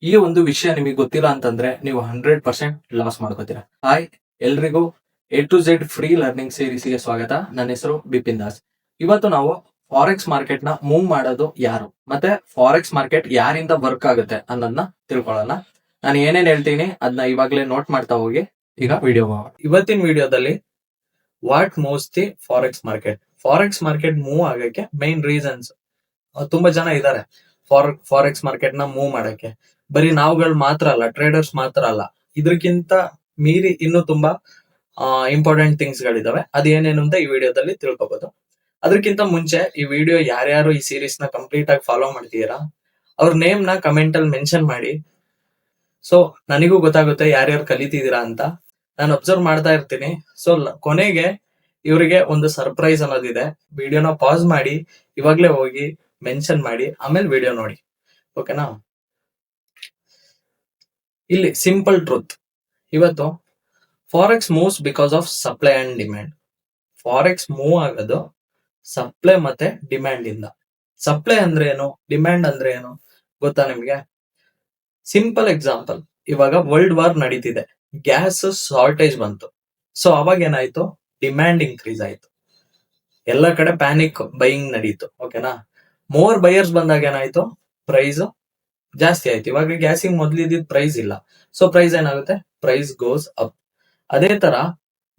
ಈ ಒಂದು ವಿಷಯ ನಿಮಗೆ ಗೊತ್ತಿಲ್ಲ ಅಂತಂದ್ರೆ ನೀವು 100% ಲಾಸ್ ಮಾಡ್ಕೋತೀರಾ. ಹಾಯ್, ಎಲ್ರಿಗೂ A to Z free learning ಸೀರೀಸ್ಗೆ ಸ್ವಾಗತ. ನನ್ನ ಹೆಸರು ಬಿಪಿನ್ ದಾಸ್. ಇವತ್ತು ನಾವು ಫಾರೆಕ್ಸ್ ಮಾರ್ಕೆಟ್ ನ ಮೂವ್ ಮಾಡೋದು ಯಾರು, ಮತ್ತೆ ಫಾರೆಕ್ಸ್ ಮಾರ್ಕೆಟ್ ಯಾರಿಂದ ವರ್ಕ್ ಆಗುತ್ತೆ ಅನ್ನೋದನ್ನ ತಿಳ್ಕೊಳ್ಳೋಣ. ನಾನು ಏನೇನ್ ಹೇಳ್ತೀನಿ ಅದನ್ನ ಇವಾಗಲೇ ನೋಟ್ ಮಾಡ್ತಾ ಹೋಗಿ. ಈಗ ವಿಡಿಯೋ ಇವತ್ತಿನ ವಿಡಿಯೋದಲ್ಲಿ what moves the forex market move ಆಗಕ್ಕೆ ಮೈನ್ ರೀಸನ್ಸ್ ತುಂಬಾ ಜನ ಇದ್ದಾರೆ. ಫಾರೆಕ್ಸ್ ಮಾರ್ಕೆಟ್ ನ ಮೂವ್ ಮಾಡಕ್ಕೆ ಬರೀ ನಾವುಗಳು ಮಾತ್ರ ಅಲ್ಲ, ಟ್ರೇಡರ್ಸ್ ಮಾತ್ರ ಅಲ್ಲ, ಇದಕ್ಕಿಂತ ಮೀರಿ ಇನ್ನೂ ತುಂಬಾ ಇಂಪಾರ್ಟೆಂಟ್ ಥಿಂಗ್ಸ್ ಗಳಿದಾವೆ. ಅದೇನೇನು ಅಂತ ಈ ವಿಡಿಯೋದಲ್ಲಿ ತಿಳ್ಕೊಬಹುದು. ಅದಕ್ಕಿಂತ ಮುಂಚೆ ಈ ವಿಡಿಯೋ ಯಾರ್ಯಾರು ಈ ಸೀರೀಸ್ ನ ಕಂಪ್ಲೀಟ್ ಆಗಿ ಫಾಲೋ ಮಾಡ್ತೀರಾ ಅವ್ರ ನೇಮ್ ನ ಕಮೆಂಟ್ ಅಲ್ಲಿ ಮೆನ್ಷನ್ ಮಾಡಿ. ಸೊ ನನಗೂ ಗೊತ್ತಾಗುತ್ತೆ ಯಾರ್ಯಾರು ಕಲಿತಿದ್ದೀರಾ ಅಂತ. ನಾನು ಅಬ್ಸರ್ವ್ ಮಾಡ್ತಾ ಇರ್ತೀನಿ. ಸೊ ಕೊನೆಗೆ ಇವರಿಗೆ ಒಂದು ಸರ್ಪ್ರೈಸ್ ಅನ್ನೋದಿದೆ. ವಿಡಿಯೋನ ಪಾಸ್ ಮಾಡಿ ಇವಾಗ್ಲೇ ಹೋಗಿ ಮೆನ್ಷನ್ ಮಾಡಿ, ಆಮೇಲೆ ವಿಡಿಯೋ ನೋಡಿ. ಓಕೆನಾ? ಇಲ್ಲಿ ಸಿಂಪಲ್ ಟ್ರೂತ್, ಇವತ್ತು forex moves because of supply and demand. Forex move ಆಗೋದು ಸಪ್ಲೈ ಮತ್ತೆ ಡಿಮ್ಯಾಂಡ್ ಇಂದ. ಸಪ್ಲೈ ಅಂದ್ರೆ ಏನು, ಡಿಮ್ಯಾಂಡ್ ಅಂದ್ರೆ ಏನು ಗೊತ್ತಾ ನಿಮ್ಗೆ? ಸಿಂಪಲ್ ಎಕ್ಸಾಂಪಲ್, ಇವಾಗ ವರ್ಲ್ಡ್ ವಾರ್ ನಡೀತಿದೆ, ಗ್ಯಾಸ್ ಶಾರ್ಟೇಜ್ ಬಂತು. ಸೊ ಅವಾಗ ಏನಾಯ್ತು? ಡಿಮ್ಯಾಂಡ್ ಇನ್ಕ್ರೀಸ್ ಆಯ್ತು, ಎಲ್ಲ ಕಡೆ ಪ್ಯಾನಿಕ್ ಬೈಯಿಂಗ್ ನಡೀತು. ಓಕೆನಾ? ಮೋರ್ ಬೈಯರ್ಸ್ ಬಂದಾಗ ಏನಾಯ್ತು? ಪ್ರೈಸ್ ಜಾಸ್ತಿ ಆಯ್ತು. ಇವಾಗ ಗ್ಯಾಸಿಗೆ ಮೊದ್ಲಿದ್ದ ಪ್ರೈಸ್ ಇಲ್ಲ, ಸೊ ಪ್ರೈಸ್ ಏನಾಗುತ್ತೆ? Price goes up. ಅದೇ ತರ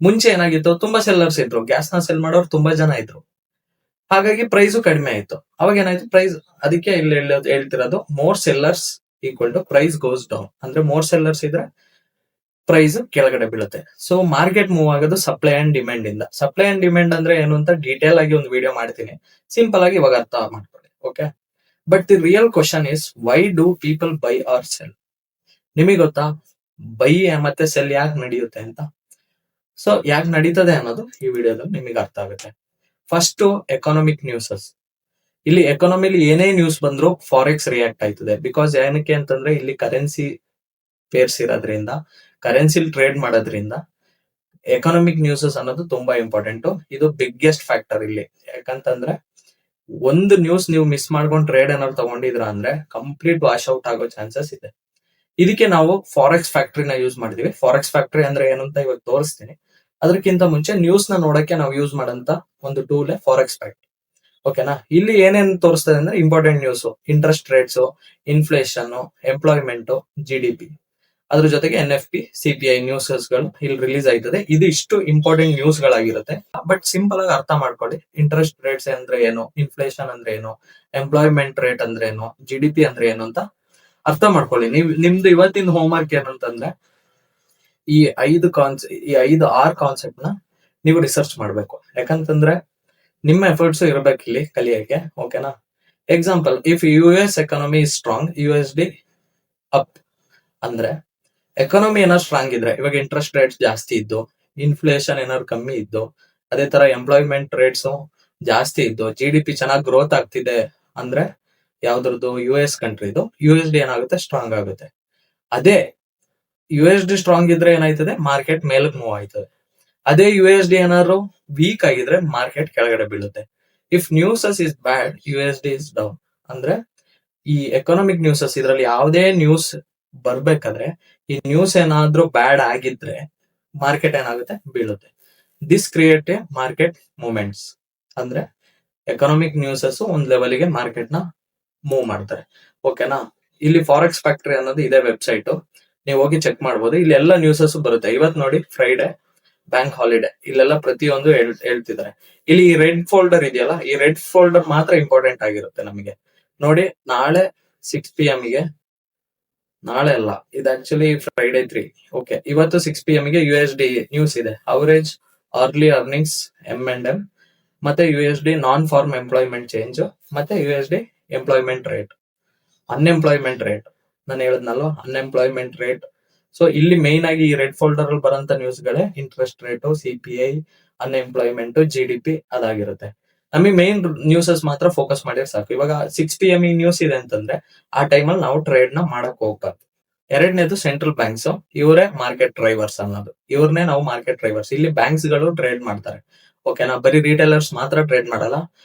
ಮುಂಚೆ ಏನಾಗಿತ್ತು? ತುಂಬಾ ಸೆಲ್ಲರ್ಸ್ ಇದ್ರು, ಗ್ಯಾಸ್ ನ ಸೆಲ್ ಮಾಡೋರು ತುಂಬಾ ಜನ ಇದ್ರು, ಹಾಗಾಗಿ ಪ್ರೈಸು ಕಡಿಮೆ ಆಯ್ತು. ಅವಾಗ ಏನಾಯ್ತು? ಪ್ರೈಸ್, ಅದಕ್ಕೆ ಇಲ್ಲಿ ಹೇಳ್ತಿರೋದು more sellers equal to price goes down. ಅಂದ್ರೆ ಮೋರ್ ಸೆಲ್ಲರ್ಸ್ ಇದ್ರೆ ಪ್ರೈಸ್ ಕೆಳಗಡೆ ಬೀಳುತ್ತೆ. ಸೊ ಮಾರ್ಕೆಟ್ ಮೂವ್ ಆಗೋದು ಸಪ್ಲೈ ಅಂಡ್ ಡಿಮ್ಯಾಂಡ್ ಇಂದ. ಸಪ್ಲೈ ಅಂಡ್ ಡಿಮ್ಯಾಂಡ್ ಅಂದ್ರೆ ಏನು ಅಂತ ಡೀಟೇಲ್ ಆಗಿ ಒಂದು ವಿಡಿಯೋ ಮಾಡ್ತೀನಿ, ಸಿಂಪಲ್ ಆಗಿ ಇವಾಗ ಅರ್ಥ ಮಾಡ್ಕೊಳ್ಳಿ. Okay, but the real question is why do people buy or sell? ನಿಮಗೆ ಗೊತ್ತಾ ಬೈ ಮತ್ತೆ ಸೆಲ್ ಯಾಕೆ ನಡೆಯುತ್ತೆ ಅಂತ? ಸೊ ಯಾಕೆ ನಡೀತದೆ ಅನ್ನೋದು ಈ ವಿಡಿಯೋದಲ್ಲಿ ನಿಮಗೆ ಅರ್ಥ ಆಗುತ್ತೆ. First, economic news. ಇಲ್ಲಿ ಎಕಾನಮಿಲಿ ಏನೇ ನ್ಯೂಸ್ ಬಂದ್ರು ಫಾರೆಕ್ಸ್ ರಿಯಾಕ್ಟ್ ಆಯ್ತದೆ. ಬಿಕಾಸ್ ಏನಕ್ಕೆ ಅಂತಂದ್ರೆ ಇಲ್ಲಿ ಕರೆನ್ಸಿ ಪೇರ್ಸ್ ಇರೋದ್ರಿಂದ, ಕರೆನ್ಸಿಲ್ ಟ್ರೇಡ್ ಮಾಡೋದ್ರಿಂದ ಎಕನಾಮಿಕ್ ನ್ಯೂಸಸ್ ಅನ್ನೋದು ತುಂಬಾ ಇಂಪಾರ್ಟೆಂಟ್. ಇದು ಬಿಗ್ಗೆಸ್ಟ್ ಫ್ಯಾಕ್ಟರ್ ಇಲ್ಲಿ. ಯಾಕಂತಂದ್ರೆ ಒಂದು ನ್ಯೂಸ್ ನೀವು ಮಿಸ್ ಮಾಡ್ಕೊಂಡು ಟ್ರೇಡ್ ಏನಾದ್ರು ತಗೊಂಡಿದ್ರ ಅಂದ್ರೆ ಕಂಪ್ಲೀಟ್ ವಾಶ್ ಔಟ್ ಆಗೋ ಚಾನ್ಸಸ್ ಇದೆ. ಇದಕ್ಕೆ ನಾವು ಫಾರೆಕ್ಸ್ ಫ್ಯಾಕ್ಟ್ರಿನ ಯೂಸ್ ಮಾಡಿದೀವಿ. ಫಾರೆಕ್ಸ್ ಫ್ಯಾಕ್ಟ್ರಿ ಅಂದ್ರೆ ಏನು ಅಂತ ಇವಾಗ ತೋರಿಸ್ತೀನಿ. ಅದಕ್ಕಿಂತ ಮುಂಚೆ ನ್ಯೂಸ್ ನ ನೋಡಕ್ಕೆ ನಾವು ಯೂಸ್ ಮಾಡಂತ ಒಂದು ಟೂಲ್ ಫಾರೆಕ್ಸ್ ಫ್ಯಾಕ್ಟ್ರಿ. ಓಕೆನಾ? ಇಲ್ಲಿ ಏನೇನ್ ತೋರಿಸ್ತದೆ ಅಂದ್ರೆ important news, interest rates, inflation, employment, GDP, ಅದ್ರ ಜೊತೆಗೆ NFP, CPI ನ್ಯೂಸಸ್ ಗಳು ಇಲ್ಲಿ ರಿಲೀಸ್ ಆಯ್ತದೆ. ಇದು ಇಷ್ಟು ಇಂಪಾರ್ಟೆಂಟ್ ನ್ಯೂಸ್ ಗಳಾಗಿರುತ್ತೆ. ಬಟ್ ಸಿಂಪಲ್ ಆಗಿ ಅರ್ಥ ಮಾಡ್ಕೊಳ್ಳಿ, ಇಂಟ್ರೆಸ್ಟ್ ರೇಟ್ಸ್ ಅಂದ್ರೆ ಏನು, ಇನ್ಫ್ಲೇಷನ್ ಅಂದ್ರೆ ಏನು, ಎಂಪ್ಲಾಯ್ಮೆಂಟ್ ರೇಟ್ ಅಂದ್ರೆ ಏನು, GDP ಅಂದ್ರೆ ಏನು ಅಂತ ಅರ್ಥ ಮಾಡ್ಕೊಳ್ಳಿ. ನಿಮ್ದು ಇವತ್ತಿನ ಹೋಮ್ವರ್ಕ್ ಏನಂತಂದ್ರೆ ಈ 6 ಕಾನ್ಸೆಪ್ಟ್ ನ ನೀವು ರಿಸರ್ಚ್ ಮಾಡ್ಬೇಕು. ಯಾಕಂತಂದ್ರೆ ನಿಮ್ಮ ಎಫರ್ಟ್ಸ್ ಇರಬೇಕು ಇಲ್ಲಿ ಕಲಿಯಕ್ಕೆ. ಓಕೆನಾ? Example, if US economy is strong, USD up. ಅಂದ್ರೆ ಎಕಾನಮಿ ಏನಾದ್ರು ಸ್ಟ್ರಾಂಗ್ ಇದ್ರೆ, ಇವಾಗ ಇಂಟ್ರೆಸ್ಟ್ ರೇಟ್ಸ್ ಜಾಸ್ತಿ ಇದ್ದು, ಇನ್ಫ್ಲೇಷನ್ ಏನಾದ್ರು ಕಮ್ಮಿ ಇದ್ದು, ಅದೇ ತರ ಎಂಪ್ಲಾಯ್ಮೆಂಟ್ ರೇಟ್ಸ್ ಜಾಸ್ತಿ ಇದ್ದು, GDP ಚೆನ್ನಾಗಿ ಗ್ರೋತ್ ಆಗ್ತಿದೆ ಅಂದ್ರೆ ಯಾವ್ದ್ರದ್ದು? US ಕಂಟ್ರಿದು USD ಏನಾಗುತ್ತೆ? ಸ್ಟ್ರಾಂಗ್ ಆಗುತ್ತೆ. ಅದೇ USD ಸ್ಟ್ರಾಂಗ್ ಇದ್ರೆ ಏನಾಯ್ತದೆ? ಮಾರ್ಕೆಟ್ ಮೇಲಕ್ಕೆ ಮೂವ್ ಆಯ್ತದೆ. ಅದೇ USD ಏನಾದ್ರು ವೀಕ್ ಆಗಿದ್ರೆ ಮಾರ್ಕೆಟ್ ಕೆಳಗಡೆ ಬೀಳುತ್ತೆ. If news is bad, USD is down. ಅಂದ್ರೆ ಈ ಎಕನಾಮಿಕ್ ನ್ಯೂಸಸ್, ಇದ್ರಲ್ಲಿ ಯಾವುದೇ ನ್ಯೂಸ್ ಬರ್ಬೇಕಾದ್ರೆ ಈ ನ್ಯೂಸ್ ಏನಾದ್ರೂ ಬ್ಯಾಡ್ ಆಗಿದ್ರೆ ಮಾರ್ಕೆಟ್ ಏನಾಗುತ್ತೆ? ಬೀಳುತ್ತೆ. This create A market movements. ಅಂದ್ರೆ ಎಕನಾಮಿಕ್ ನ್ಯೂಸಸ್ ಒಂದ್ ಲೆವೆಲ್ಗೆ ಮಾರ್ಕೆಟ್ ನ ಮೂವ್ ಮಾಡ್ತಾರೆ. ಓಕೆನಾ? ಇಲ್ಲಿ ಫಾರೆಕ್ಸ್ ಫ್ಯಾಕ್ಟ್ರಿ ಅನ್ನೋದು ಇದೆ ವೆಬ್ಸೈಟ್, ನೀವು ಹೋಗಿ ಚೆಕ್ ಮಾಡ್ಬೋದು. ಇಲ್ಲಿ ಎಲ್ಲ ನ್ಯೂಸಸ್ ಬರುತ್ತೆ. ಇವತ್ ನೋಡಿ ಫ್ರೈಡೆ, ಬ್ಯಾಂಕ್ ಹಾಲಿಡೇ, ಇಲ್ಲೆಲ್ಲ ಪ್ರತಿಯೊಂದು ಹೇಳ್ತಿದ್ದಾರೆ. ಇಲ್ಲಿ ಈ ರೆಡ್ ಫೋಲ್ಡರ್ ಇದೆಯಲ್ಲ, ಈ ರೆಡ್ ಫೋಲ್ಡರ್ ಮಾತ್ರ ಇಂಪಾರ್ಟೆಂಟ್ ಆಗಿರುತ್ತೆ ನಮಗೆ. ನೋಡಿ, ನಾಳೆ 6 PM ಗೆ, ನಾಳೆ ಅಲ್ಲ, ಇದು ಆಕ್ಚುಲಿ ಫ್ರೈಡೆ 3. ಓಕೆ, ಇವತ್ತು 6 PM ಗೆ USD ನ್ಯೂಸ್ ಇದೆ. ಅವರೇಜ್ ಅರ್ಲಿ ಅರ್ನಿಂಗ್ಸ್, M&M, ಮತ್ತೆ USD ನಾನ್ ಫಾರ್ಮ್ ಎಂಪ್ಲಾಯ್ಮೆಂಟ್ ಚೇಂಜ್, ಮತ್ತೆ USD employment rate, unemployment rate. ನಾನು ಹೇಳಿದ್ನಲ್ವ, ಅನ್ಎಂಪ್ಲಾಯ್ಮೆಂಟ್ ರೇಟ್. ಸೊ ಇಲ್ಲಿ ಮೇನ್ ಆಗಿ ಈ ರೆಡ್ ಫೋಲ್ಡರ್ ಅಲ್ಲಿ ಬರೋಂತ ನ್ಯೂಸ್ ಗಳೇ interest rate, CPI, unemployment, GDP ಅದಾಗಿರುತ್ತೆ. ನಮಗೆ ಮೇನ್ ನ್ಯೂಸಸ್ ಮಾತ್ರ ಫೋಕಸ್ ಮಾಡಿದ್ರೆ ಸಾಕು. ಇವಾಗ 6 PM ಈ ನ್ಯೂಸ್ ಇದೆ ಅಂತಂದ್ರೆ ಆ ಟೈಮಲ್ಲಿ ನಾವು ಟ್ರೇಡ್ ನ ಮಾಡಕ್ ಹೋಗ್ಬಾರ್ದು. ಎರಡನೇದು ಸೆಂಟ್ರಲ್ ಬ್ಯಾಂಕ್ಸ್, ಇವರೇ ಮಾರ್ಕೆಟ್ ಡ್ರೈವರ್ಸ್ ಅನ್ನೋದು. ಇವ್ರನ್ನೇ ನಾವು ಮಾರ್ಕೆಟ್ ಡ್ರೈವರ್ಸ್. ಇಲ್ಲಿ ಬ್ಯಾಂಕ್ಸ್ ಗಳು ಟ್ರೇಡ್ ಮಾಡ್ತಾರೆ. ಓಕೆನಾ? ಬರೀ ರಿಟೇಲರ್ಸ್ ಮಾತ್ರ ಟ್ರೇಡ್ ಮಾಡಲ್ಲ,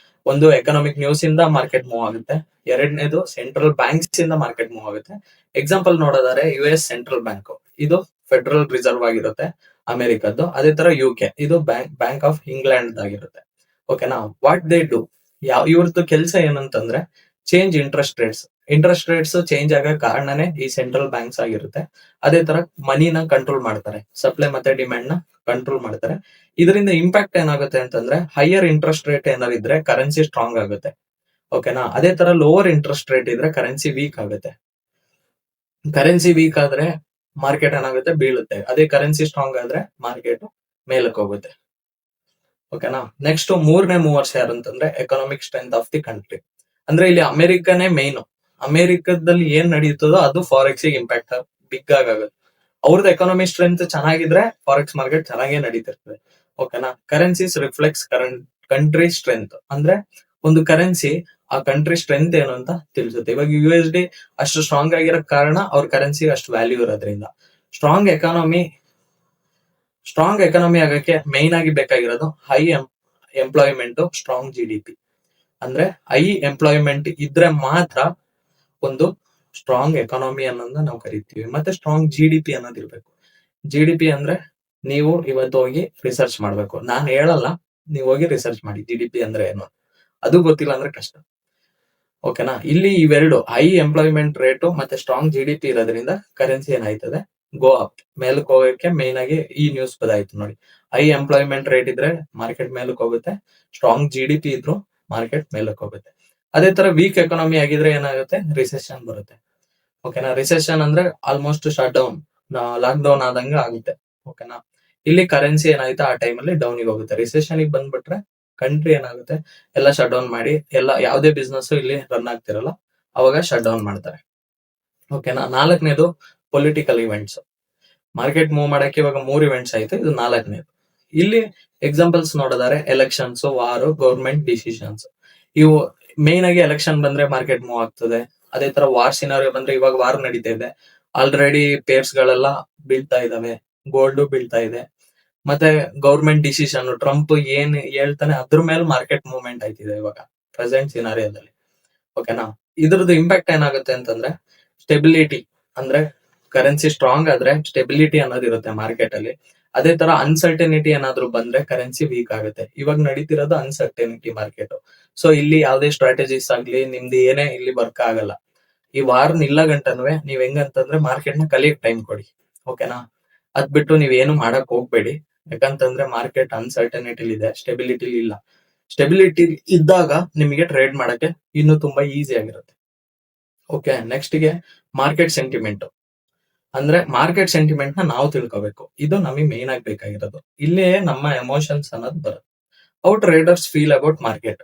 ಒಂದು ಎಕನಾಮಿಕ್ ನ್ಯೂಸ್ ಇಂದ ಮಾರ್ಕೆಟ್ ಮೂವ್ ಆಗುತ್ತೆ. ಎರಡನೇದು ಸೆಂಟ್ರಲ್ ಬ್ಯಾಂಕ್ಸ್ ಇಂದ ಮಾರ್ಕೆಟ್ ಮೂವ್ ಆಗುತ್ತೆ. ಎಕ್ಸಾಂಪಲ್ ನೋಡೋದಾದ್ರೆ US ಸೆಂಟ್ರಲ್ ಬ್ಯಾಂಕ್, ಇದು ಫೆಡರಲ್ ರಿಸರ್ವ್ ಆಗಿರುತ್ತೆ ಅಮೆರಿಕದ್ದು. ಅದೇ ತರ UK, ಇದು ಬ್ಯಾಂಕ್ ಆಫ್ ಇಂಗ್ಲೆಂಡ್ ಆಗಿರುತ್ತೆ. ಓಕೆನಾ. ವಾಟ್ ದೇ ಡೂ, ಇವ್ರದ್ದು ಕೆಲಸ ಏನಂತಂದ್ರೆ ಚೇಂಜ್ ಇಂಟ್ರೆಸ್ಟ್ ರೇಟ್ಸ್ ಚೇಂಜ್ ಆಗೋ ಕಾರಣನೇ ಈ ಸೆಂಟ್ರಲ್ ಬ್ಯಾಂಕ್ಸ್ ಆಗಿರುತ್ತೆ. ಅದೇ ತರ ಮನಿನ ಕಂಟ್ರೋಲ್ ಮಾಡ್ತಾರೆ, ಸಪ್ಲೈ ಮತ್ತೆ ಡಿಮ್ಯಾಂಡ್ ನ ಕಂಟ್ರೋಲ್ ಮಾಡ್ತಾರೆ. ಇದರಿಂದ ಇಂಪ್ಯಾಕ್ಟ್ ಏನಾಗುತ್ತೆ ಅಂತಂದ್ರೆ ಹೈಯರ್ ಇಂಟ್ರೆಸ್ಟ್ ರೇಟ್ ಏನಾದ್ರು ಇದ್ರೆ ಕರೆನ್ಸಿ ಸ್ಟ್ರಾಂಗ್ ಆಗುತ್ತೆ. ಓಕೆನಾ. ಅದೇ ತರ ಲೋವರ್ ಇಂಟ್ರೆಸ್ಟ್ ರೇಟ್ ಇದ್ರೆ ಕರೆನ್ಸಿ ವೀಕ್ ಆಗುತ್ತೆ. ಕರೆನ್ಸಿ ವೀಕ್ ಆದ್ರೆ ಮಾರ್ಕೆಟ್ ಏನಾಗುತ್ತೆ, ಬೀಳುತ್ತೆ. ಅದೇ ಕರೆನ್ಸಿ ಸ್ಟ್ರಾಂಗ್ ಆದ್ರೆ ಮಾರ್ಕೆಟ್ ಮೇಲಕ್ಕೆ ಹೋಗುತ್ತೆ. ಓಕೆನಾ. ನೆಕ್ಸ್ಟ್ ಮೂರನೇ ಮೂವರ್ಸ್ ಯಾರು ಅಂತಂದ್ರೆ economic strength of the country. ಅಂದ್ರೆ ಇಲ್ಲಿ ಅಮೆರಿಕನೇ ಮೇನ್. ಅಮೆರಿಕದಲ್ಲಿ ಏನ್ ನಡೀತದೋ ಅದು ಫಾರೆಕ್ಸ್ ಇಂಪ್ಯಾಕ್ಟ್ ಬಿಗ್ ಆಗುತ್ತೆ. ಅವ್ರದ್ದು ಎಕಾನಮಿ ಸ್ಟ್ರೆಂತ್ ಚೆನ್ನಾಗಿದ್ರೆ ಫಾರೆಕ್ಸ್ ಮಾರ್ಕೆಟ್ ಚೆನ್ನಾಗೇ ನಡೀತಿರ್ತದೆ. ಓಕೆನಾ. ಕರೆನ್ಸೀಸ್ ರಿಫ್ಲೆಕ್ಟ್ಸ್ ಕಂಟ್ರಿ ಸ್ಟ್ರೆಂತ್, ಅಂದ್ರೆ ಒಂದು ಕರೆನ್ಸಿ ಆ ಕಂಟ್ರಿ ಸ್ಟ್ರೆಂತ್ ಏನು ಅಂತ ತಿಳಿಸುತ್ತೆ. ಇವಾಗ USD ಅಷ್ಟು ಸ್ಟ್ರಾಂಗ್ ಆಗಿರೋ ಕಾರಣ ಅವ್ರ ಕರೆನ್ಸಿ ಅಷ್ಟು ವ್ಯಾಲ್ಯೂ ಇರೋದ್ರಿಂದ. ಸ್ಟ್ರಾಂಗ್ ಎಕಾನಮಿ ಆಗಕ್ಕೆ ಮೇನ್ ಆಗಿ ಬೇಕಾಗಿರೋದು ಹೈ ಎಂಪ್ಲಾಯ್ಮೆಂಟ್, ಸ್ಟ್ರಾಂಗ್ GDP. ಅಂದ್ರೆ ಹೈ ಎಂಪ್ಲಾಯ್ಮೆಂಟ್ ಇದ್ರೆ ಮಾತ್ರ ಒಂದು ಸ್ಟ್ರಾಂಗ್ ಎಕಾನಮಿ ಅನ್ನೋದನ್ನ ನಾವು ಕರಿತೀವಿ. ಮತ್ತೆ ಸ್ಟ್ರಾಂಗ್ GDP ಅನ್ನೋದಿರ್ಬೇಕು. GDP ಅಂದ್ರೆ ನೀವು ಇವತ್ತು ಹೋಗಿ ರಿಸರ್ಚ್ ಮಾಡ್ಬೇಕು, ನಾನು ಹೇಳಲ್ಲ, ನೀವು ಹೋಗಿ ರಿಸರ್ಚ್ ಮಾಡಿ GDP ಅಂದ್ರೆ ಏನು, ಅದು ಗೊತ್ತಿಲ್ಲ ಅಂದ್ರೆ ಕಷ್ಟ. ಓಕೆನಾ. ಇಲ್ಲಿ ಇವೆರಡು ಹೈ ಎಂಪ್ಲಾಯ್ಮೆಂಟ್ ರೇಟು ಮತ್ತೆ ಸ್ಟ್ರಾಂಗ್ GDP ಇರೋದ್ರಿಂದ ಕರೆನ್ಸಿ ಏನಾಯ್ತದೆ, ಗೋ ಅಪ್, ಮೇಲಕ್ಕೆ ಹೋಗಕ್ಕೆ ಮೇನ್ ಆಗಿ ಈ ನ್ಯೂಸ್ ಬದಾಯ್ತು ನೋಡಿ. ಹೈ ಎಂಪ್ಲಾಯ್ಮೆಂಟ್ ರೇಟ್ ಇದ್ರೆ ಮಾರ್ಕೆಟ್ ಮೇಲಕ್ಕೆ ಹೋಗುತ್ತೆ, ಸ್ಟ್ರಾಂಗ್ GDP ಇದ್ರು ಮಾರ್ಕೆಟ್ ಮೇಲಕ್ಕೆ ಹೋಗುತ್ತೆ. ಅದೇ ತರ ವೀಕ್ ಎಕಾನಮಿ ಆಗಿದ್ರೆ ಏನಾಗುತ್ತೆ, ರಿಸೆಷನ್ ಬರುತ್ತೆ. ಓಕೆನಾ. ರಿಸೆಷನ್ ಅಂದ್ರೆ almost shut down, lock down ಆದಂಗೆ ಆಗುತ್ತೆ. ಓಕೆನಾ. ಇಲ್ಲಿ ಕರೆನ್ಸಿ ಏನಾಗುತ್ತೆ ಆ ಟೈಮಲ್ಲಿ ಡೌನಿಗೆ ಹೋಗುತ್ತೆ. ರಿಸೆಷನ್ ಬಂದ್ಬಿಟ್ರೆ ಕಂಟ್ರಿ ಏನಾಗುತ್ತೆ, ಎಲ್ಲ ಶಟ್ ಡೌನ್ ಮಾಡಿ, ಎಲ್ಲ ಯಾವ್ದೇ ಬಿಸ್ನೆಸ್ ಇಲ್ಲಿ ರನ್ ಆಗ್ತಿರಲ್ಲ ಅವಾಗ ಶಟ್ ಡೌನ್ ಮಾಡ್ತಾರೆ. ಓಕೆನಾ. ನಾಲ್ಕನೇದು ಪೊಲಿಟಿಕಲ್ ಇವೆಂಟ್ಸ್. ಮಾರ್ಕೆಟ್ ಮೂವ್ ಮಾಡಕ್ಕೆ ಇವಾಗ 3 ಇವೆಂಟ್ಸ್ ಆಯ್ತು, ಇದು ನಾಲ್ಕನೇದು. ಇಲ್ಲಿ ಎಕ್ಸಾಂಪಲ್ಸ್ ನೋಡಿದರೆ ಎಲೆಕ್ಷನ್ಸ್, ವಾರ್, ಗೌರ್ಮೆಂಟ್ ಡಿಸಿಷನ್ಸ್. ಇವು ಮೇನ್ ಆಗಿ ಎಲೆಕ್ಷನ್ ಬಂದ್ರೆ ಮಾರ್ಕೆಟ್ ಮೂವ್ ಆಗ್ತದೆ. ಅದೇ ತರ ವಾರ್ ಸಿನಾರಿಯೋ ಬಂದ್ರೆ ಇವಾಗ ವಾರ್ ನಡೀತಾ ಇದೆ, ಆಲ್ರೆಡಿ ಪೇರ್ಸ್ ಗಳೆಲ್ಲ ಬೀಳ್ತಾ ಇದಾವೆ, ಗೋಲ್ಡ್ ಬೀಳ್ತಾ ಇದೆ. ಮತ್ತೆ ಗೌರ್ಮೆಂಟ್ ಡಿಸಿಷನ್, ಟ್ರಂಪ್ ಏನ್ ಹೇಳ್ತಾನೆ ಅದ್ರ ಮೇಲೆ ಮಾರ್ಕೆಟ್ ಮೂವ್ಮೆಂಟ್ ಆಯ್ತಿದೆ ಇವಾಗ ಪ್ರೆಸೆಂಟ್ ಸಿನಾರಿಯೋದಲ್ಲಿ. ಓಕೆನಾ. ಇದ್ರದ್ದು ಇಂಪ್ಯಾಕ್ಟ್ ಏನಾಗುತ್ತೆ ಅಂತಂದ್ರೆ ಸ್ಟೆಬಿಲಿಟಿ, ಅಂದ್ರೆ ಕರೆನ್ಸಿ ಸ್ಟ್ರಾಂಗ್ ಆದ್ರೆ ಸ್ಟೆಬಿಲಿಟಿ ಅನ್ನೋದಿರುತ್ತೆ ಮಾರ್ಕೆಟ್ ಅಲ್ಲಿ. ಅದೇ ತರ ಅನ್ಸರ್ಟನಿಟಿ ಏನಾದ್ರು ಬಂದ್ರೆ ಕರೆನ್ಸಿ ವೀಕ್ ಆಗುತ್ತೆ. ಇವಾಗ ನಡೀತಿರೋದು ಅನ್ಸರ್ಟನಿಟಿ ಮಾರ್ಕೆಟ್. ಸೊ ಇಲ್ಲಿ ಯಾವ್ದೇ ಸ್ಟ್ರಾಟಜೀಸ್ ಆಗ್ಲಿ ನಿಮ್ದು ಏನೇ ಇಲ್ಲಿ ವರ್ಕ್ ಆಗಲ್ಲ. ಈ ವಾರ್ ನಿಲ್ಲ ಗಂಟನೂ ನೀವ್ ಹೆಂಗಂತಂದ್ರೆ ಮಾರ್ಕೆಟ್ ನ ಕಲಿಯಕ್ ಟೈಮ್ ಕೊಡಿ. ಓಕೆನಾ. ಅದ್ ಬಿಟ್ಟು ನೀವ್ ಏನು ಮಾಡಕ್ ಹೋಗ್ಬೇಡಿ. ಯಾಕಂತಂದ್ರೆ ಮಾರ್ಕೆಟ್ ಅನ್ಸರ್ಟನಿಟಿ ಇದೆ, ಸ್ಟೆಬಿಲಿಟಿ ಇಲ್ಲ. ಸ್ಟೆಬಿಲಿಟಿ ಇದ್ದಾಗ ನಿಮಗೆ ಟ್ರೇಡ್ ಮಾಡಕ್ಕೆ ಇನ್ನು ತುಂಬಾ ಈಸಿ ಆಗಿರುತ್ತೆ. ಓಕೆ. ನೆಕ್ಸ್ಟ್ ಗೆ ಮಾರ್ಕೆಟ್ ಸೆಂಟಿಮೆಂಟ್. ಅಂದ್ರೆ ಮಾರ್ಕೆಟ್ ಸೆಂಟಿಮೆಂಟ್ ನ ನಾವು ತಿಳ್ಕೋಬೇಕು, ಇದು ನಮಗೆ ಮೇನ್ ಆಗಿ ಬೇಕಾಗಿರೋದು. ಇಲ್ಲೇ ನಮ್ಮ ಎಮೋಷನ್ಸ್ ಅನ್ನೋದು ಬರುತ್ತೆ. How traders feel about market.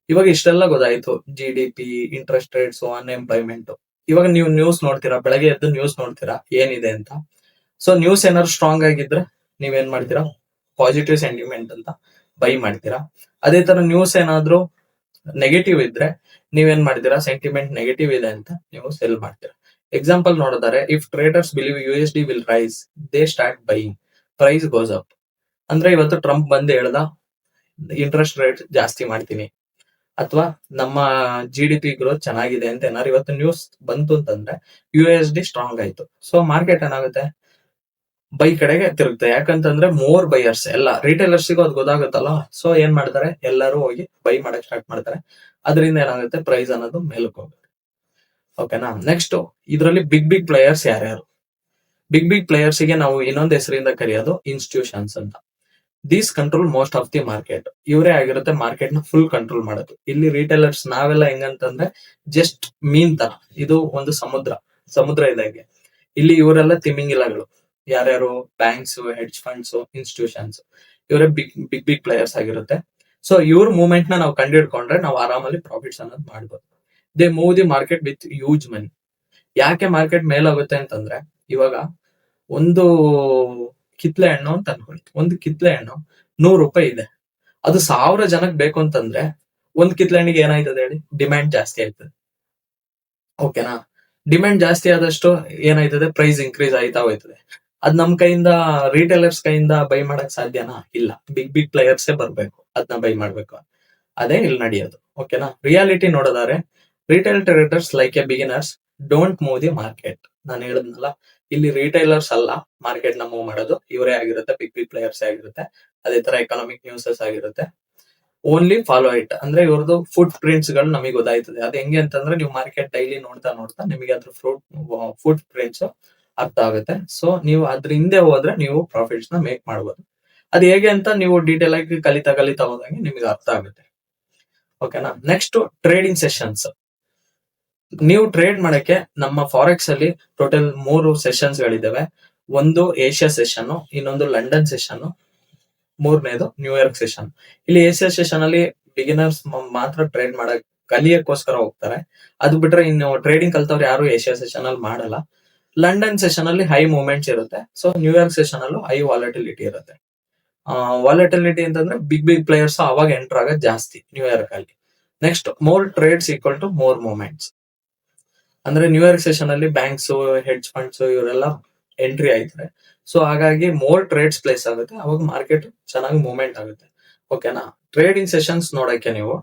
ಇವಾಗ ಇಷ್ಟೆಲ್ಲ ಗೊತ್ತಾಯ್ತು, GDP, ಇಂಟ್ರೆಸ್ಟ್ ರೇಟ್ಸ್, ಅನ್ಎಂಪ್ಲಾಯ್ಮೆಂಟ್. ಇವಾಗ ನೀವು ನ್ಯೂಸ್ ನೋಡ್ತೀರಾ, ಬೆಳಗ್ಗೆ ಎದ್ದು ನ್ಯೂಸ್ ನೋಡ್ತೀರಾ ಏನಿದೆ ಅಂತ. ಸೊ ನ್ಯೂಸ್ ಏನಾದ್ರು ಸ್ಟ್ರಾಂಗ್ ಆಗಿದ್ರೆ ನೀವೇನ್ ಮಾಡ್ತೀರಾ, ಪಾಸಿಟಿವ್ ಸೆಂಟಿಮೆಂಟ್ ಅಂತ ಬೈ ಮಾಡ್ತೀರಾ. ಅದೇ ತರ ನ್ಯೂಸ್ ಏನಾದ್ರು ನೆಗೆಟಿವ್ ಇದ್ರೆ ನೀವೇನ್ ಮಾಡ್ತೀರಾ, ಸೆಂಟಿಮೆಂಟ್ ನೆಗೆಟಿವ್ ಇದೆ ಅಂತ ನೀವು ಸೆಲ್ ಮಾಡ್ತೀರಾ. ಎಕ್ಸಾಂಪಲ್ ನೋಡಿದರೆ if traders believe USD will rise, they start buying, price goes up. ಅಂದ್ರೆ ಇವತ್ತು ಟ್ರಂಪ್ ಬಂದು ಹೇಳ್ದ ಇಂಟ್ರೆಸ್ಟ್ ರೇಟ್ ಜಾಸ್ತಿ ಮಾಡ್ತೀನಿ, ಅಥವಾ ನಮ್ಮ GDP ಗ್ರೋತ್ ಚೆನ್ನಾಗಿದೆ ಅಂತ ಏನಾದ್ರು ಇವತ್ತು ನ್ಯೂಸ್ ಬಂತು ಅಂತಂದ್ರೆ USD ಸ್ಟ್ರಾಂಗ್ ಆಯ್ತು. ಸೊ ಮಾರ್ಕೆಟ್ ಏನಾಗುತ್ತೆ, ಬೈ ಕಡೆಗೆ ತಿರುಗುತ್ತೆ. ಯಾಕಂತಂದ್ರೆ ಮೋರ್ ಬೈಯರ್ಸ್, ಎಲ್ಲ ರಿಟೇಲರ್ಸ್ಗೂ ಅದು ಗೊತ್ತಾಗುತ್ತಲ್ಲ. ಸೊ ಏನ್ ಮಾಡ್ತಾರೆ, ಎಲ್ಲರೂ ಹೋಗಿ ಬೈ ಮಾಡಕ್ ಸ್ಟಾರ್ಟ್ ಮಾಡ್ತಾರೆ. ಅದರಿಂದ ಏನಾಗುತ್ತೆ, ಪ್ರೈಸ್ ಅನ್ನೋದು ಮೇಲಕ್ಕೆ ಹೋಗುತ್ತೆ. ಓಕೆನಾ. ನೆಕ್ಸ್ಟ್ ಇದರಲ್ಲಿ ಬಿಗ್ ಪ್ಲೇಯರ್ಸ್ ಯಾರ್ಯಾರು. ಬಿಗ್ ಪ್ಲೇಯರ್ಸ್ ಗೆ ನಾವು ಇನ್ನೊಂದು ಹೆಸರಿಂದ ಕರೆಯೋದು ಇನ್ಸ್ಟಿಟ್ಯೂಷನ್ಸ್ ಅಂತ. These control most of the market. ಇವರೇ ಆಗಿರುತ್ತೆ ಮಾರ್ಕೆಟ್ ನ ಫುಲ್ ಕಂಟ್ರೋಲ್ ಮಾಡೋದು. ಇಲ್ಲಿ ರಿಟೇಲರ್ಸ್ ನಾವೆಲ್ಲ ಹೆಂಗಂತಂದ್ರೆ ಜಸ್ಟ್ ಮೀನ್ ತರ, ಇದು ಒಂದು ಸಮುದ್ರ ಇದಾಗೆ. ಇಲ್ಲಿ ಇವರೆಲ್ಲ ತಿಮಿಂಗಿಲಗಳು. ಯಾರ್ಯಾರು, ಬ್ಯಾಂಕ್ಸ್, ಹೆಡ್ಜ್ ಫಂಡ್ಸ್, ಇನ್ಸ್ಟಿಟ್ಯೂಷನ್ಸ್, ಇವರೇ ಬಿಗ್ ಪ್ಲೇಯರ್ಸ್ ಆಗಿರುತ್ತೆ. ಸೊ ಇವ್ರ ಮೂವ್ಮೆಂಟ್ ನ ನಾವು ಕಂಡಿಡ್ಕೊಂಡ್ರೆ ನಾವು ಆರಾಮಲ್ಲಿ ಪ್ರಾಫಿಟ್ಸ್ ಅನ್ನೋದು ಮಾಡ್ಬೋದು. They move the market with huge money. ಯಾಕೆ ಮಾರ್ಕೆಟ್ ಮೇಲಾಗುತ್ತೆ ಅಂತಂದ್ರೆ, ಇವಾಗ ಒಂದು ಕಿತ್ಲೆ ಹಣ್ಣು ಅಂತ ಅನ್ಕೊಳ್ಳಿ, ಒಂದು ಕಿತ್ಲೆ ಹಣ್ಣು 100 ರೂಪಾಯಿ ಇದೆ. ಅದು 1000 ಜನಕ್ಕೆ ಬೇಕು ಅಂತಂದ್ರೆ ಒಂದ್ ಕಿತ್ಲೆ ಹಣ್ಣಿಗೆ ಏನಾಯ್ತದೆ ಹೇಳಿ, ಡಿಮ್ಯಾಂಡ್ ಜಾಸ್ತಿ ಆಯ್ತದೆ. ಓಕೆನಾ. ಡಿಮ್ಯಾಂಡ್ ಜಾಸ್ತಿ ಆದಷ್ಟು ಏನಾಯ್ತದೆ, ಪ್ರೈಸ್ ಇನ್ಕ್ರೀಸ್ ಆಯ್ತಾ ಹೋಯ್ತದೆ. ಅದ್ ನಮ್ ಕೈಯಿಂದ, ರಿಟೇಲರ್ಸ್ ಕೈಯಿಂದ ಬೈ ಮಾಡಕ್ ಸಾಧ್ಯನಾ, ಇಲ್ಲ. ಬಿಗ್ ಪ್ಲೇಯರ್ಸೇ ಬರ್ಬೇಕು ಅದನ್ನ ಬೈ ಮಾಡ್ಬೇಕು. ಅದೇ ಇಲ್ಲಿ ನಡೆಯೋದು. ಓಕೆನಾ? ರಿಯಾಲಿಟಿ ನೋಡೋದಾದ್ರೆ retail traders like A beginners don't move the market. ನಾನು ಹೇಳಿದ್ನಲ್ಲ, ಇಲ್ಲಿ ರಿಟೈಲರ್ಸ್ ಅಲ್ಲ ಮಾರ್ಕೆಟ್ ನ ಮೂವ್ ಮಾಡೋದು, ಇವರೇ ಆಗಿರುತ್ತೆ, ಬಿಗ್ ಪ್ಲೇಯರ್ಸ್ ಆಗಿರುತ್ತೆ. ಅದೇ ತರ ಎಕನಾಮಿಕ್ ನ್ಯೂಸಸ್ ಆಗಿರುತ್ತೆ. ಓನ್ಲಿ ಫಾಲೋ ಇಟ್ ಅಂದ್ರೆ ಇವ್ರದ್ದು ಫುಟ್ ಪ್ರಿಂಟ್ಸ್ ಗಳು ನಮಗೆ ಗೊತ್ತಾಯ್ತದೆ. ಅದು ಹೆಂಗೆ ಅಂತಂದ್ರೆ ನೀವು ಮಾರ್ಕೆಟ್ ಡೈಲಿ ನೋಡ್ತಾ ನಿಮಗೆ ಅದ್ರ ಫುಟ್ ಪ್ರಿಂಟ್ಸ್ ಅರ್ಥ ಆಗುತ್ತೆ. ಸೊ ನೀವು ಅದ್ರ ಹಿಂದೆ ಹೋದ್ರೆ ನೀವು ಪ್ರಾಫಿಟ್ಸ್ ನ ಮೇಕ್ ಮಾಡಬಹುದು. ಅದು ಹೇಗೆ ಅಂತ ನೀವು ಡೀಟೇಲ್ ಆಗಿ ಕಲಿತಾ ಹೋದಂಗೆ ನಿಮಗೆ ಅರ್ಥ ಆಗುತ್ತೆ. ಓಕೆನಾ? Next trading sessions. ನೀವು ಟ್ರೇಡ್ ಮಾಡಕ್ಕೆ ನಮ್ಮ ಫಾರೆಕ್ಸ್ ಅಲ್ಲಿ ಟೋಟಲ್ 3 ಸೆಷನ್ಸ್ ಗಳಿದ್ದಾವೆ. ಒಂದು ಏಷ್ಯಾ ಸೆಷನ್, ಇನ್ನೊಂದು ಲಂಡನ್ ಸೆಷನ್, ಮೂರನೇದು ನ್ಯೂಯಾರ್ಕ್ ಸೆಷನ್. ಇಲ್ಲಿ ಏಷ್ಯಾ ಸೆಷನ್ ಅಲ್ಲಿ ಬಿಗಿನರ್ಸ್ ಮಾತ್ರ ಟ್ರೇಡ್ ಮಾಡಕ್ ಕಲಿಯಕ್ಕೋಸ್ಕರ ಹೋಗ್ತಾರೆ. ಅದು ಬಿಟ್ರೆ ಇನ್ನು ಟ್ರೇಡಿಂಗ್ ಕಲ್ತವ್ರು ಯಾರು ಏಷ್ಯಾ ಸೆಷನ್ ಅಲ್ಲಿ ಮಾಡಲ್ಲ. ಲಂಡನ್ ಸೆಷನ್ ಅಲ್ಲಿ ಹೈ ಮೂವ್ಮೆಂಟ್ಸ್ ಇರುತ್ತೆ. ಸೊ ನ್ಯೂಯಾರ್ಕ್ ಸೆಷನ್ ಅಲ್ಲೂ ಹೈ ವಾಲಟಿಲಿಟಿ ಇರುತ್ತೆ. ವಾಲಟಿಲಿಟಿ ಅಂತಂದ್ರೆ ಬಿಗ್ ಪ್ಲೇಯರ್ಸ್ ಅವಾಗ ಎಂಟರ್ ಆಗೋದು ಜಾಸ್ತಿ ನ್ಯೂಯಾರ್ಕ್ ಅಲ್ಲಿ. Next more trades equal to more movements. ಅಂದ್ರೆ ನ್ಯೂಯಾರ್ಕ್ ಸೆಷನ್ ಅಲ್ಲಿ ಬ್ಯಾಂಕ್ಸ್, ಹೆಡ್ಜ್ ಫಂಡ್ಸ್ ಇವರೆಲ್ಲ ಎಂಟ್ರಿ ಆಯ್ತಾರೆ. ಸೊ ಹಾಗಾಗಿ ಮೋರ್ ಟ್ರೇಡ್ಸ್ ಪ್ಲೇಸ್ ಆಗುತ್ತೆ, ಅವಾಗ ಮಾರ್ಕೆಟ್ ಚೆನ್ನಾಗಿ ಮೂವ್ಮೆಂಟ್ ಆಗುತ್ತೆ. ಓಕೆನಾ? ಟ್ರೇಡಿಂಗ್ ಸೆಷನ್ಸ್ ನೋಡಕ್ಕೆ ನೀವು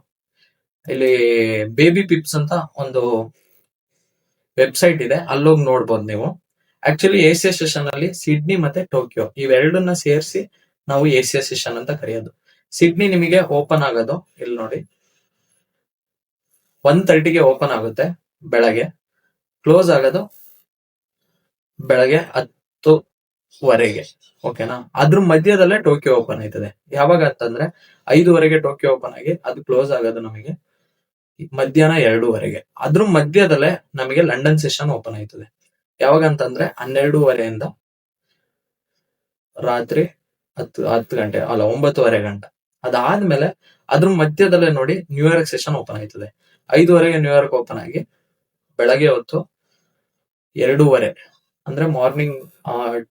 ಇಲ್ಲಿ ಬೇಬಿ ಪಿಪ್ಸ್ ಅಂತ ಒಂದು ವೆಬ್ಸೈಟ್ ಇದೆ, ಅಲ್ಲೋಗಿ ನೋಡ್ಬೋದು ನೀವು. ಆಕ್ಚುಲಿ ಏಷ್ಯಾ ಸೆಷನ್ ಅಲ್ಲಿ ಸಿಡ್ನಿ ಮತ್ತೆ ಟೋಕಿಯೋ ಇವೆರಡನ್ನ ಸೇರಿಸಿ ನಾವು ಏಷ್ಯಾ ಸೆಷನ್ ಅಂತ ಕರೆಯೋದು. ಸಿಡ್ನಿ ನಿಮಗೆ ಓಪನ್ ಆಗೋದು ಇಲ್ಲಿ ನೋಡಿ 1:30ಗೆ ಓಪನ್ ಆಗುತ್ತೆ ಬೆಳಗ್ಗೆ, ಕ್ಲೋಸ್ ಆಗೋದು ಬೆಳಗ್ಗೆ 10:00 ಓಕೆನಾ? ಅದ್ರ ಮಧ್ಯದಲ್ಲೇ ಟೋಕಿಯೋ ಓಪನ್ ಆಯ್ತದೆ. ಯಾವಾಗ ಅಂತಂದ್ರೆ 5:00 ಟೋಕಿಯೋ ಓಪನ್ ಆಗಿ ಅದು ಕ್ಲೋಸ್ ಆಗೋದು ನಮಗೆ ಮಧ್ಯಾಹ್ನ 2:00. ಅದ್ರ ಮಧ್ಯದಲ್ಲೇ ನಮಗೆ ಲಂಡನ್ ಸೆಷನ್ ಓಪನ್ ಆಯ್ತದೆ. ಯಾವಾಗ ಅಂತಂದ್ರೆ 12:30 ರಾತ್ರಿ 10 ಗಂಟೆ ಅಲ್ಲ 9:30 ಗಂಟೆ. ಅದಾದ್ಮೇಲೆ ಅದ್ರ ಮಧ್ಯದಲ್ಲೇ ನೋಡಿ ನ್ಯೂಯಾರ್ಕ್ ಸೆಷನ್ ಓಪನ್ ಆಯ್ತದೆ. 5:00 ನ್ಯೂಯಾರ್ಕ್ ಓಪನ್ ಆಗಿ ಬೆಳಗ್ಗೆ ಹೊತ್ತು 2:30 ಅಂದ್ರೆ ಮಾರ್ನಿಂಗ್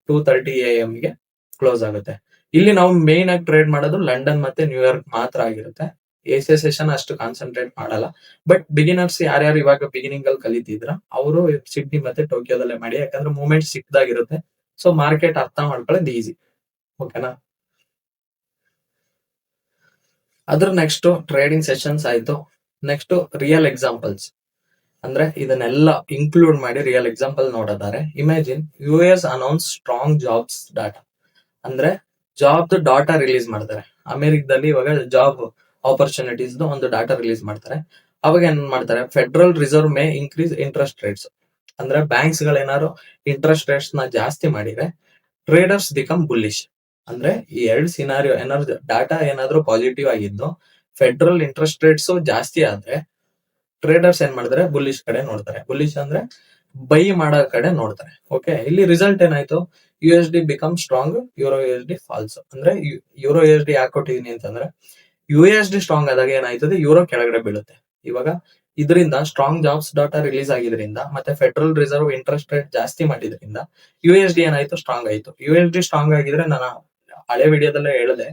2:30 AM ಗೆ ಕ್ಲೋಸ್ ಆಗುತ್ತೆ. ಇಲ್ಲಿ ನಾವು ಮೇನ್ ಆಗಿ ಟ್ರೇಡ್ ಮಾಡೋದು ಲಂಡನ್ ಮತ್ತೆ ನ್ಯೂಯಾರ್ಕ್ ಮಾತ್ರ ಆಗಿರುತ್ತೆ. ಏಷ್ಯಾ ಸೆಷನ್ ಅಷ್ಟು ಕಾನ್ಸಂಟ್ರೇಟ್ ಮಾಡಲ್ಲ. ಬಟ್ ಬಿಗಿನರ್ಸ್ ಯಾರ್ಯಾರು ಇವಾಗ ಬಿಗಿನಿಂಗ್ ಅಲ್ಲಿ ಕಲಿತಿದ್ರ ಅವರು ಸಿಡ್ನಿ ಮತ್ತೆ ಟೋಕಿಯೋದಲ್ಲೇ ಮಾಡಿ, ಯಾಕಂದ್ರೆ ಮೂವ್ಮೆಂಟ್ ಸಿಕ್ದಾಗಿರುತ್ತೆ. ಸೊ ಮಾರ್ಕೆಟ್ ಅರ್ಥ ಮಾಡ್ಕೊಳ್ಳೋದು ಈಸಿ. ಓಕೆನಾ? ಅದ್ರ ನೆಕ್ಸ್ಟ್ ಟ್ರೇಡಿಂಗ್ ಸೆಷನ್ಸ್ ಆಯ್ತು. Next real examples. ಅಂದ್ರೆ ಇದನ್ನೆಲ್ಲ ಇನ್ಕ್ಲೂಡ್ ಮಾಡಿ ರಿಯಲ್ ಎಕ್ಸಾಂಪಲ್ ನೋಡೋದಾರೆ, imagine US announce strong jobs data. ಅಂದ್ರೆ ಜಾಬ್ ಡಾಟಾ ರಿಲೀಸ್ ಮಾಡ್ತಾರೆ. ಅಮೆರಿಕದಲ್ಲಿ ಇವಾಗ ಜಾಬ್ ಆಪರ್ಚುನಿಟೀಸ್ ಒಂದು ಡಾಟಾ ರಿಲೀಸ್ ಮಾಡ್ತಾರೆ. ಅವಾಗ ಏನ್ ಮಾಡ್ತಾರೆ, federal reserve may increase interest rates. ಅಂದ್ರೆ ಬ್ಯಾಂಕ್ಸ್ ಗಳೇನಾದ್ರು ಇಂಟ್ರೆಸ್ಟ್ ರೇಟ್ಸ್ ನ ಜಾಸ್ತಿ ಮಾಡಿದ್ರೆ ಟ್ರೇಡರ್ಸ್ ಬಿಕಮ್ ಬುಲ್ಲಿಶ್. ಅಂದ್ರೆ ಈ 2 ಸಿನಾರಿಯೋ ಏನಾದ್ರು ಡಾಟಾ ಏನಾದ್ರು ಪಾಸಿಟಿವ್ ಆಗಿದ್ದು ಫೆಡರಲ್ ಇಂಟ್ರೆಸ್ಟ್ ರೇಟ್ಸ್ ಜಾಸ್ತಿ ಆದ್ರೆ ಟ್ರೇಡರ್ಸ್ ಏನ್ ಮಾಡ್ತಾರೆ, ಬುಲ್ಲಿಶ್ ಕಡೆ ನೋಡ್ತಾರೆ. ಬುಲ್ಲಿಶ್ ಅಂದ್ರೆ ಬೈ ಮಾಡೋ ಕಡೆ ನೋಡ್ತಾರೆ. ಓಕೆ, ಇಲ್ಲಿ ರಿಸಲ್ಟ್ ಏನಾಯ್ತು, USD become strong, euro USD falls. ಅಂದ್ರೆ ಯೂರೋ USD ಯಾಕೆ ಕೊಟ್ಟಿದೀನಿ ಅಂತಂದ್ರೆ USD ಸ್ಟ್ರಾಂಗ್ ಆದಾಗ ಏನಾಯ್ತದೆ, ಯೂರೋ ಕೆಳಗಡೆ ಬೀಳುತ್ತೆ. ಇವಾಗ ಇದರಿಂದ ಸ್ಟ್ರಾಂಗ್ ಜಾಬ್ಸ್ ಡಾಟಾ ರಿಲೀಸ್ ಆಗಿದ್ರಿಂದ ಮತ್ತೆ ಫೆಡರಲ್ ರಿಸರ್ವ್ ಇಂಟ್ರೆಸ್ಟ್ ರೇಟ್ ಜಾಸ್ತಿ ಮಾಡಿದ್ರಿಂದ USD ಏನಾಯ್ತು, ಸ್ಟ್ರಾಂಗ್ ಆಯ್ತು. USD ಸ್ಟ್ರಾಂಗ್ ಆಗಿದ್ರೆ ನಾನು ಹಳೆ ವಿಡಿಯೋದಲ್ಲೇ ಹೇಳಿದೆ,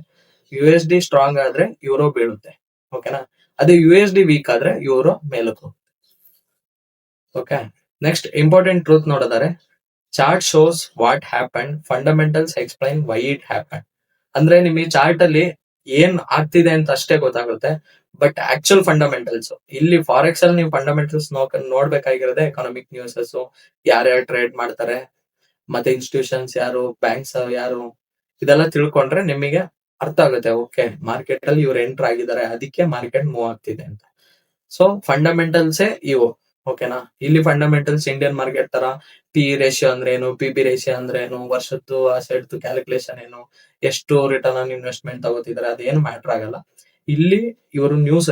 USD ಸ್ಟ್ರಾಂಗ್ ಆದ್ರೆ ಯೂರೋ ಬೀಳುತ್ತೆ. ಓಕೆನಾ? ಅದೇ USD ವೀಕ್ ಆದ್ರೆ ಯೂರೋ ಮೇಲಕ್ಕೆ ಹೋಗುತ್ತೆ. ಓಕೆ, ನೆಕ್ಸ್ಟ್ ಇಂಪಾರ್ಟೆಂಟ್ ಟ್ರೂತ್ ನೋಡಿದರೆ chart shows what happen, fundamentals explain why it happen. ಅಂದ್ರೆ ನಿಮಗೆ ಚಾರ್ಟ್ ಅಲ್ಲಿ ಏನ್ ಆಗ್ತಿದೆ ಅಂತ ಅಷ್ಟೇ ಗೊತ್ತಾಗುತ್ತೆ, ಬಟ್ ಆಕ್ಚುಯಲ್ ಫಂಡಮೆಂಟಲ್ಸ್ ಇಲ್ಲಿ ಫಾರೆಕ್ಸ್ ಅಲ್ಲಿ ನೀವು ಫಂಡಮೆಂಟಲ್ಸ್ ನೋಡ್ಬೇಕಾಗಿರೋದೆ ಎಕನಾಮಿಕ್ ನ್ಯೂಸಸ್, ಯಾರ್ಯಾರು ಟ್ರೇಡ್ ಮಾಡ್ತಾರೆ, ಮತ್ತೆ ಇನ್ಸ್ಟಿಟ್ಯೂಷನ್ಸ್ ಯಾರು, ಬ್ಯಾಂಕ್ಸ್ ಯಾರು, ಇದೆಲ್ಲ ತಿಳ್ಕೊಂಡ್ರೆ ನಿಮಗೆ ಅರ್ಥ ಆಗುತ್ತೆ. ಓಕೆ, ಮಾರ್ಕೆಟ್ ಅಲ್ಲಿ ಇವ್ರು ಎಂಟರ್ ಆಗಿದ್ದಾರೆ, ಅದಕ್ಕೆ ಮಾರ್ಕೆಟ್ ಮೂವ್ ಆಗ್ತಿದೆ ಅಂತ. ಸೊ ಫಂಡಮೆಂಟಲ್ಸೇ ಇವು. ಓಕೆನಾ? ಇಲ್ಲಿ ಫಂಡಮೆಂಟಲ್ಸ್ ಇಂಡಿಯನ್ ಮಾರ್ಕೆಟ್ ತರ ಪಿ ರೇಷಿಯೋ ಅಂದ್ರೆ ಏನು, PB ರೇಷಿಯೋ ಅಂದ್ರೆ ಏನು, ವರ್ಷದ್ದು ಅಸೆಟ್ದು ಕ್ಯಾಲ್ಕುಲೇಷನ್ ಏನು, ಎಷ್ಟು ರಿಟರ್ನ್ ಆನ್ ಇನ್ವೆಸ್ಟ್ಮೆಂಟ್ ತಗೋತಿದ್ದಾರೆ, ಅದೇನು ಮ್ಯಾಟರ್ ಆಗಲ್ಲ. ಇಲ್ಲಿ ಇವರು ನ್ಯೂಸ್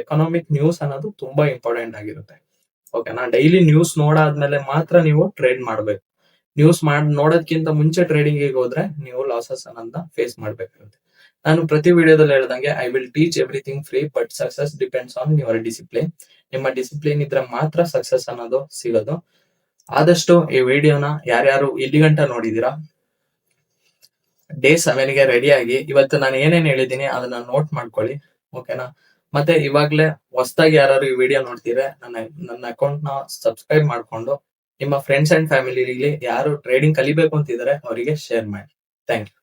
ಎಕನಾಮಿಕ್ ನ್ಯೂಸ್ ಅನ್ನೋದು ತುಂಬಾ ಇಂಪಾರ್ಟೆಂಟ್ ಆಗಿರುತ್ತೆ. ಓಕೆನಾ? ಡೈಲಿ ನ್ಯೂಸ್ ನೋಡಾದ್ಮೇಲೆ ಮಾತ್ರ ನೀವು ಟ್ರೇಡ್ ಮಾಡ್ಬೇಕು. ನ್ಯೂಸ್ ನೋಡೋದ್ಕಿಂತ ಮುಂಚೆ ಟ್ರೇಡಿಂಗ್ ಹೋದ್ರೆ ನೀವು ಲಾಸಸ್ ಅನ್ನೋದನ್ನ ಫೇಸ್ ಮಾಡ್ಬೇಕಾಗುತ್ತೆ. ನಾನು ಪ್ರತಿ ವಿಡಿಯೋದಲ್ಲಿ ಹೇಳ್ದಂಗೆ I will teach everything free, but success depends on your discipline. ನಿಮ್ಮ ಡಿಸಿಪ್ಲಿನ್ ಇದ್ರೆ ಮಾತ್ರ ಸಕ್ಸಸ್ ಅನ್ನೋದು ಸಿಗೋದು. ಆದಷ್ಟು ಈ ವಿಡಿಯೋನ ಯಾರ್ಯಾರು ಇಲ್ಲಿ ಗಂಟ ನೋಡಿದೀರಾ Day 7ಗೆ ರೆಡಿ ಆಗಿ ಇವತ್ತು ನಾನು ಏನೇನ್ ಹೇಳಿದೀನಿ ಅದನ್ನ ನೋಟ್ ಮಾಡ್ಕೊಳ್ಳಿ. ಓಕೆನಾ? ಮತ್ತೆ ಇವಾಗ್ಲೇ ಹೊಸದಾಗಿ ಯಾರು ಈ ವಿಡಿಯೋ ನೋಡ್ತೀರಾ ನನ್ನ ಅಕೌಂಟ್ ನ ಸಬ್ಸ್ಕ್ರೈಬ್ ಮಾಡ್ಕೊಂಡು ನಿಮ್ಮ ಫ್ರೆಂಡ್ಸ್ ಅಂಡ್ ಫ್ಯಾಮಿಲಿ ಯಾರು ಟ್ರೇಡಿಂಗ್ ಕಲಿಬೇಕು ಅಂತಿದ್ದಾರೆ ಅವರಿಗೆ ಶೇರ್ ಮಾಡಿ. Thank you.